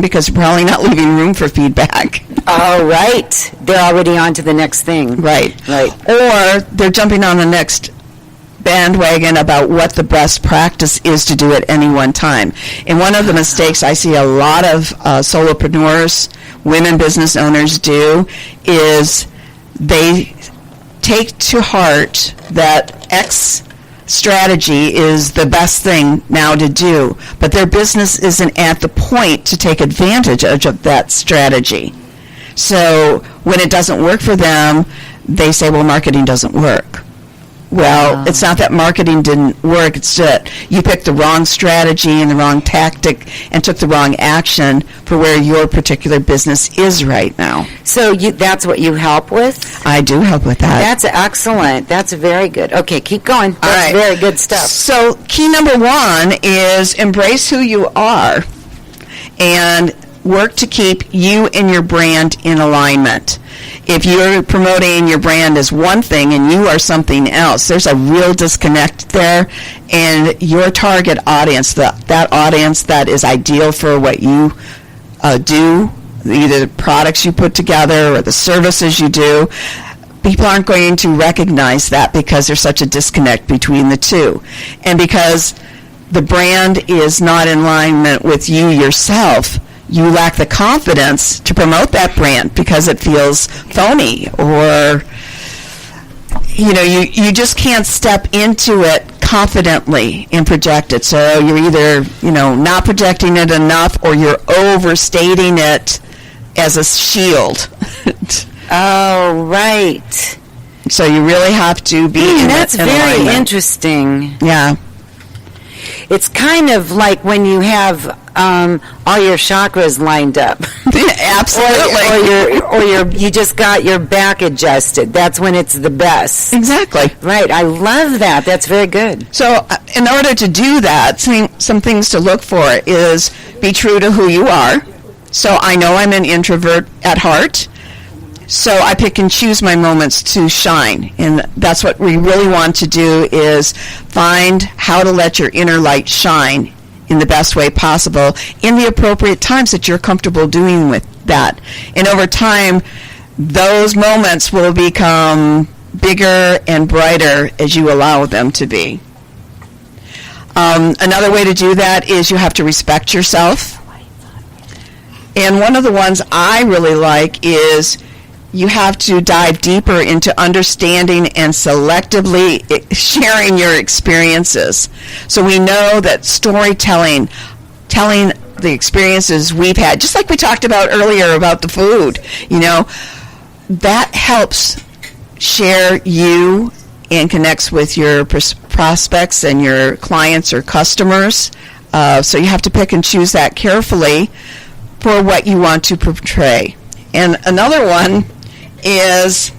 because you're probably not leaving room for feedback. Oh, right. They're already on to the next thing. Right. Right. Or they're jumping on the next bandwagon about what the best practice is to do at any one time. And one of the mistakes I see a lot of solopreneurs, women business owners do is they take to heart that X strategy is the best thing now to do, but their business isn't at the point to take advantage of that strategy. So when it doesn't work for them, they say, well, marketing doesn't work. Well, it's not that marketing didn't work, it's that you picked the wrong strategy and the wrong tactic and took the wrong action for where your particular business is right now. So that's what you help with? I do help with that. That's excellent. That's very good. Okay, keep going. That's very good stuff. So key number 1 is embrace who you are and work to keep you and your brand in alignment. If you're promoting your brand as one thing and you are something else, there's a real disconnect there, and your target audience, that audience that is ideal for what you do, either the products you put together or the services you do, people aren't going to recognize that because there's such a disconnect between the two. And because the brand is not in alignment with you yourself, you lack the confidence to promote that brand because it feels phony, or you just can't step into it confidently and project it. So you're either not projecting it enough, or you're overstating it as a shield. Oh, right. So you really have to be in that's in very alignment. Interesting. Yeah. It's kind of like when you have all your chakras lined up. Absolutely. or you just got your back adjusted. That's when it's the best. Exactly. Right. I love that. That's very good. So in order to do that, some things to look for is be true to who you are. So I know I'm an introvert at heart. So I pick and choose my moments to shine. And that's what we really want to do, is find how to let your inner light shine in the best way possible in the appropriate times that you're comfortable doing with that. And over time, those moments will become bigger and brighter as you allow them to be. Another way to do that is you have to respect yourself. And one of the ones I really like is you have to dive deeper into understanding and selectively sharing your experiences. So we know that storytelling, telling the experiences we've had, just like we talked about earlier about the food, that helps share you and connects with your prospects and your clients or customers. So you have to pick and choose that carefully for what you want to portray. And another one is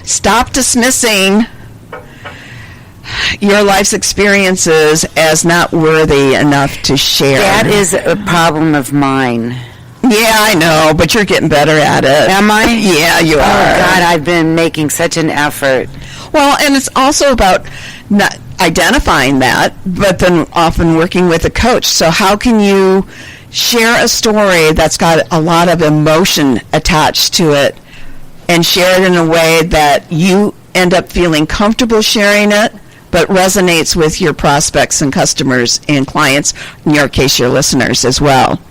stop dismissing your life's experiences as not worthy enough to share. That is a problem of mine. Yeah, I know, but you're getting better at it. Am I? Yeah, you are. Oh, God, I've been making such an effort. Well, and it's also about not identifying that, but then often working with a coach. So how can you share a story that's got a lot of emotion attached to it and share it in a way that you end up feeling comfortable sharing it, but resonates with your prospects and customers and clients, in your case, your listeners as well.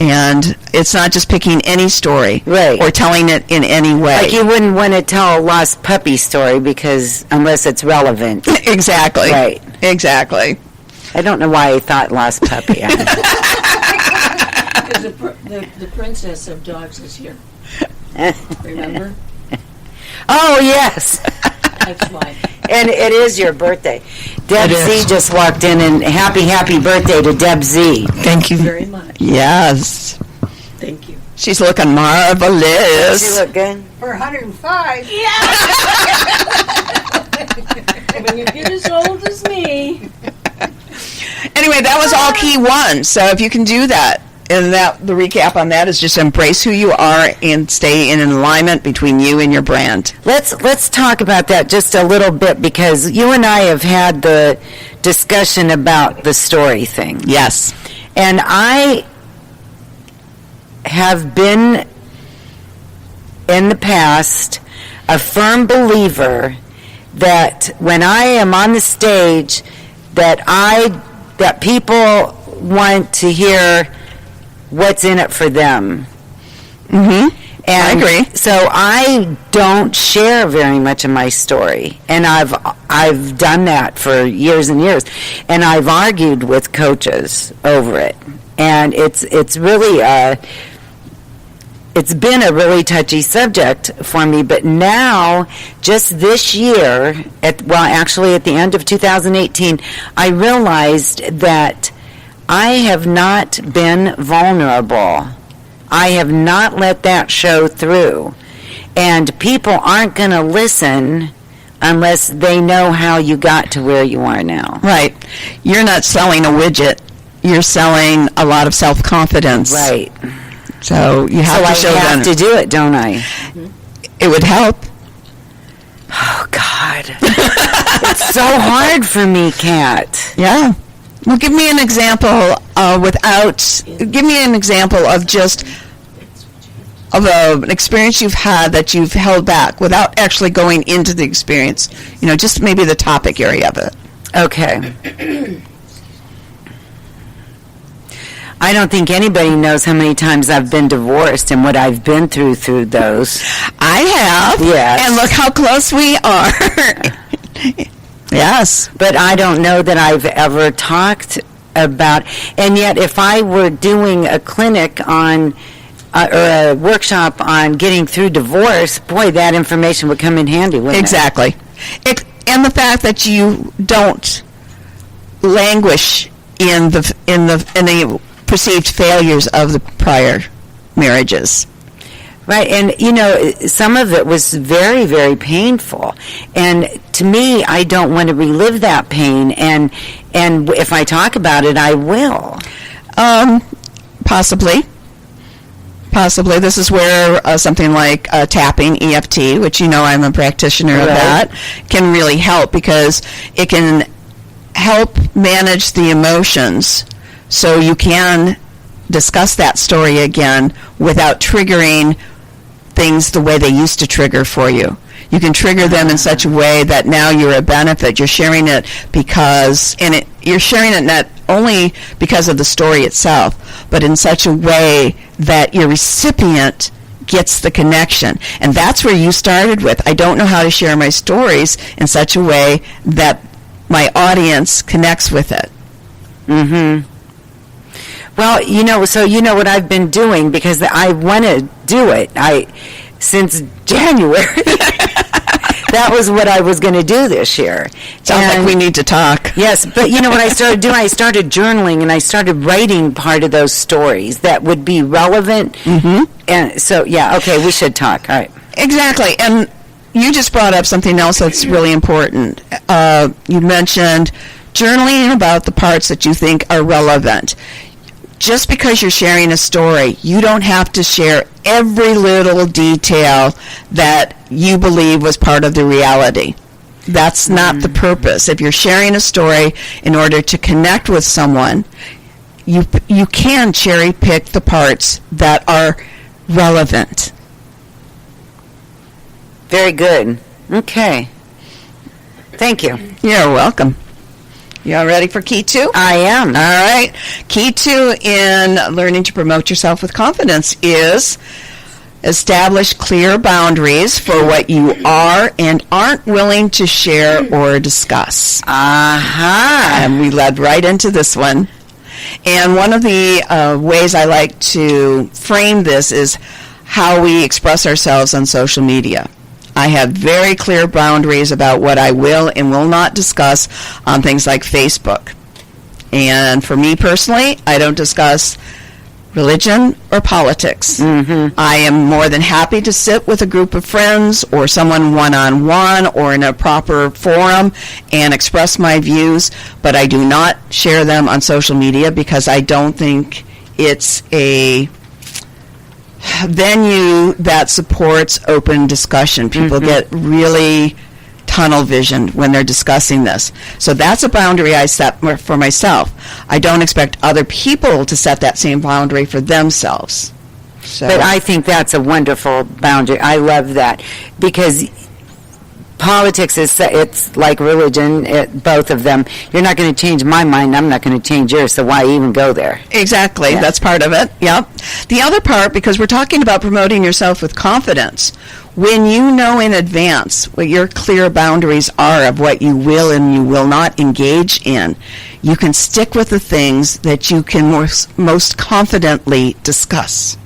And it's not just picking any story, right, or telling it in any way. Like you wouldn't want to tell a lost puppy story unless it's relevant. Exactly. Right. Exactly. I don't know why I thought lost puppy. Because the princess of dogs is here. Remember? Oh, yes. That's why. And it is your birthday. Deb Z just walked in, and happy birthday to Deb Z. Thank you very much. Yes. Thank you. She's looking marvelous. Does she look good? For 105. Yeah. When you get as old as me. Anyway, that was all key one. So if you can do that, and the recap on that is just embrace who you are and stay in alignment between you and your brand. Let's talk about that just a little bit, because you and I have had the discussion about the story thing. Yes. And have been in the past a firm believer that when I am on the stage, that people want to hear what's in it for them. Mm-hmm. And I agree. So I don't share very much of my story, and I've done that for years and years, and I've argued with coaches over it, and it's really it's been a really touchy subject for me. But now, just this year, actually at the end of 2018, I realized that I have not been vulnerable. I have not let that show through. And people aren't going to listen unless they know how you got to where you are now. Right. You're not selling a widget. You're selling a lot of self-confidence. Right. So you have to show I them. have to do it, don't I? It would help. Oh, God. It's so hard for me, Kat. Yeah. Well, give me an example give me an example of just of an experience you've had that you've held back without actually going into the experience. Just maybe the topic area of it. Okay. I don't think anybody knows how many times I've been divorced and what I've been through through I have. Yes. And look how close we are. Yes. But I don't know that I've ever talked about, and yet if I were doing a clinic on or a workshop on getting through divorce, boy, that information would come in handy, wouldn't Exactly. And the fact that you don't languish in the perceived failures of the prior marriages. Right, and some of it was very, very painful, and to me, I don't want to relive that pain, and if I talk about it, I will. Possibly. This is where something like tapping, EFT, which I'm a practitioner of that, can really help, because it can help manage the emotions so you can discuss that story again without triggering things the way they used to trigger for you. You can trigger them in such a way that now you're a benefit. You're sharing it you're sharing it not only because of the story itself, but in such a way that your recipient gets the connection. And that's where you started with. I don't know how to share my stories in such a way that my audience connects with it. Mm-hmm. Well, so what I've been doing, because I want to do it. Since January. That was what I was going to do this year. Sounds like we need to talk. Yes, but what I started doing? I started journaling, and I started writing part of those stories that would be relevant. Mm-hmm. And so, we should talk. All right. Exactly. And you just brought up something else that's really important. You mentioned journaling about the parts that you think are relevant. Just because you're sharing a story, you don't have to share every little detail that you believe was part of the reality. That's not the purpose. If you're sharing a story in order to connect with someone, you can cherry pick the parts that are relevant. Very good. Okay. Thank you. You're welcome. You all ready for key 2? I am. All right. Key 2 in learning to promote yourself with confidence is establish clear boundaries for what you are and aren't willing to share or discuss. Aha. And we led right into this one. And one of the ways I like to frame this is how we express ourselves on social media. I have very clear boundaries about what I will and will not discuss on things like Facebook. And for me personally, I don't discuss religion or politics. Mm-hmm. I am more than happy to sit with a group of friends or someone one-on-one or in a proper forum and express my views, but I do not share them on social media because I don't think it's a venue that supports open discussion. People get really tunnel visioned when they're discussing this. So that's a boundary I set for myself. I don't expect other people to set that same boundary for themselves. So. But I think that's a wonderful boundary. I love that because politics it's like religion, both of them. You're not going to change my mind. I'm not going to change yours. So why even go there? Exactly. Yeah. That's part of it. Yep. The other part, because we're talking about promoting yourself with confidence, when you know in advance what your clear boundaries are of what you will and you will not engage in, you can stick with the things that you can most confidently discuss.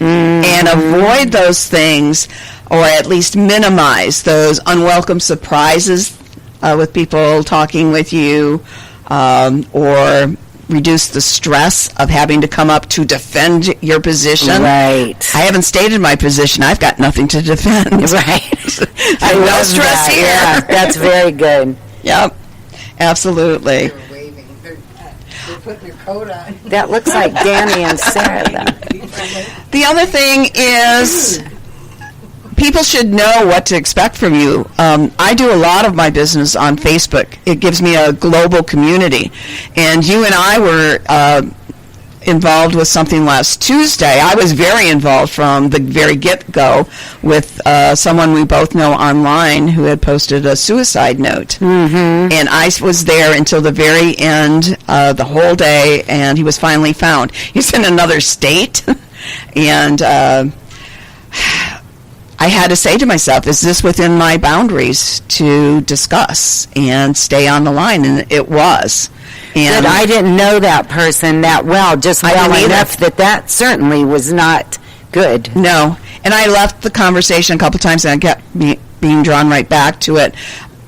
And avoid those things, or at least minimize those unwelcome surprises with people talking with you, or reduce the stress of having to come up to defend your position. Right. I haven't stated my position. I've got nothing to defend. Right. I love stress that. here. Yeah, that's very good. Yep. Absolutely. They're waving. They're putting their coat on. That looks like Danny and Sarah, though. The other thing is people should know what to expect from you. I do a lot of my business on Facebook. It gives me a global community. And you and I were involved with something last Tuesday. I was very involved from the very get-go with someone we both know online who had posted a suicide note. Mm-hmm. And I was there until the very end, the whole day, and he was finally found. He's in another state. And I had to say to myself, is this within my boundaries to discuss and stay on the line? And it was. And I didn't know that person that well, just well enough that certainly was not good. No. And I left the conversation a couple times and I kept being drawn right back to it.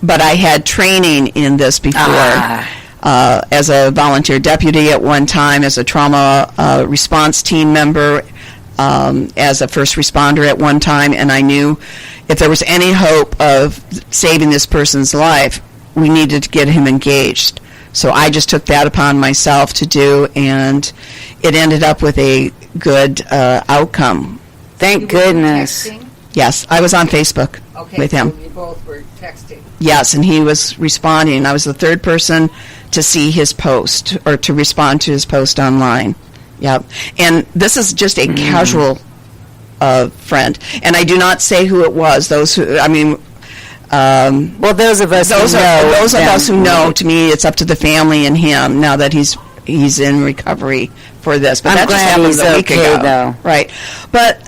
But I had training in this before. As a volunteer deputy at one time, as a trauma response team member, as a first responder at one time, and I knew if there was any hope of saving this person's life, we needed to get him engaged. So I just took that upon myself to do, and it ended up with a good outcome. Thank goodness. Texting? Yes, I was on Facebook with him. So you both were texting. Yes, and he was responding. I was the third person to see his post or to respond to his post online. Yep. And this is just a casual friend. And I do not say who it was. Those who, I mean... well, those of us who know, to me, it's up to the family and him now that he's in recovery for this. But I'm that just glad happened he's a week okay, ago. though. Right. But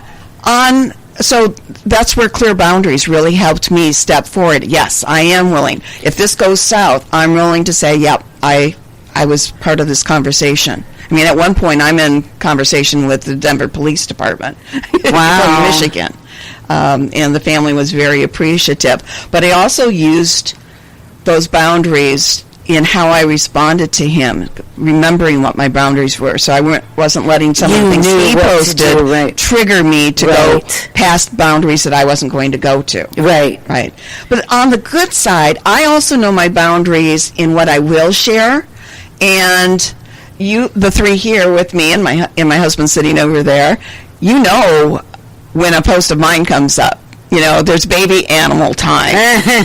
so that's where clear boundaries really helped me step forward. Yes, I am willing. If this goes south, I'm willing to say, yep, I was part of this conversation. I mean, at one point, I'm in conversation with the Denver Police Department from Michigan. And the family was very appreciative. But I also used those boundaries in how I responded to him, remembering what my boundaries were. So I wasn't letting some of the things he posted trigger me to go past boundaries that I wasn't going to go to. Right. Right. But on the good side, I also know my boundaries in what I will share. And you, the three here with me and my husband sitting over there, you know when a post of mine comes up. You know, there's baby animal time.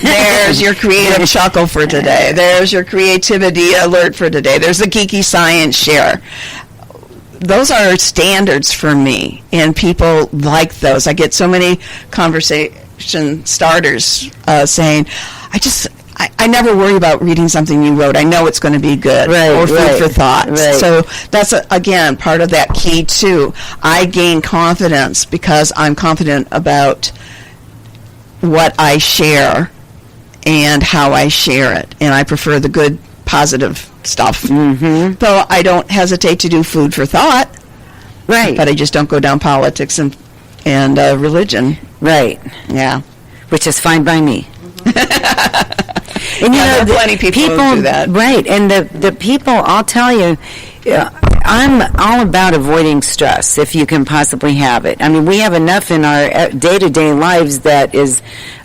There's your creative chuckle for today. There's your creativity alert for today. There's the geeky science share. Those are standards for me, and people like those. I get so many conversation starters saying, I never worry about reading something you wrote. I know it's going to be good or food for thought. Right. So that's, again, part of that key, too. I gain confidence because I'm confident about what I share and how I share it. And I prefer the good, positive stuff. Mm-hmm. Though I don't hesitate to do food for thought. Right. But I just don't go down politics and religion. Right. Yeah. Which is fine by me. And there are plenty of people who do that. Right. And the people, I'll tell you, I'm all about avoiding stress if you can possibly have it. I mean, we have enough in our day-to-day lives that is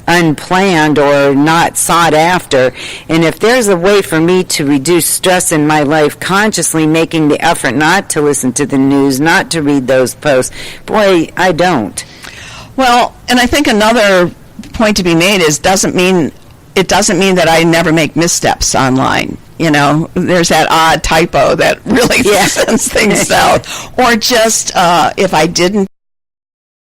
unplanned or not sought after. And if there's a way for me to reduce stress in my life, consciously making the effort not to listen to the news, not to read those posts, boy, I don't. Well, and I think another point to be made is it doesn't mean that I never make missteps online. You know, there's that odd typo that really sends things south. Or just if I didn't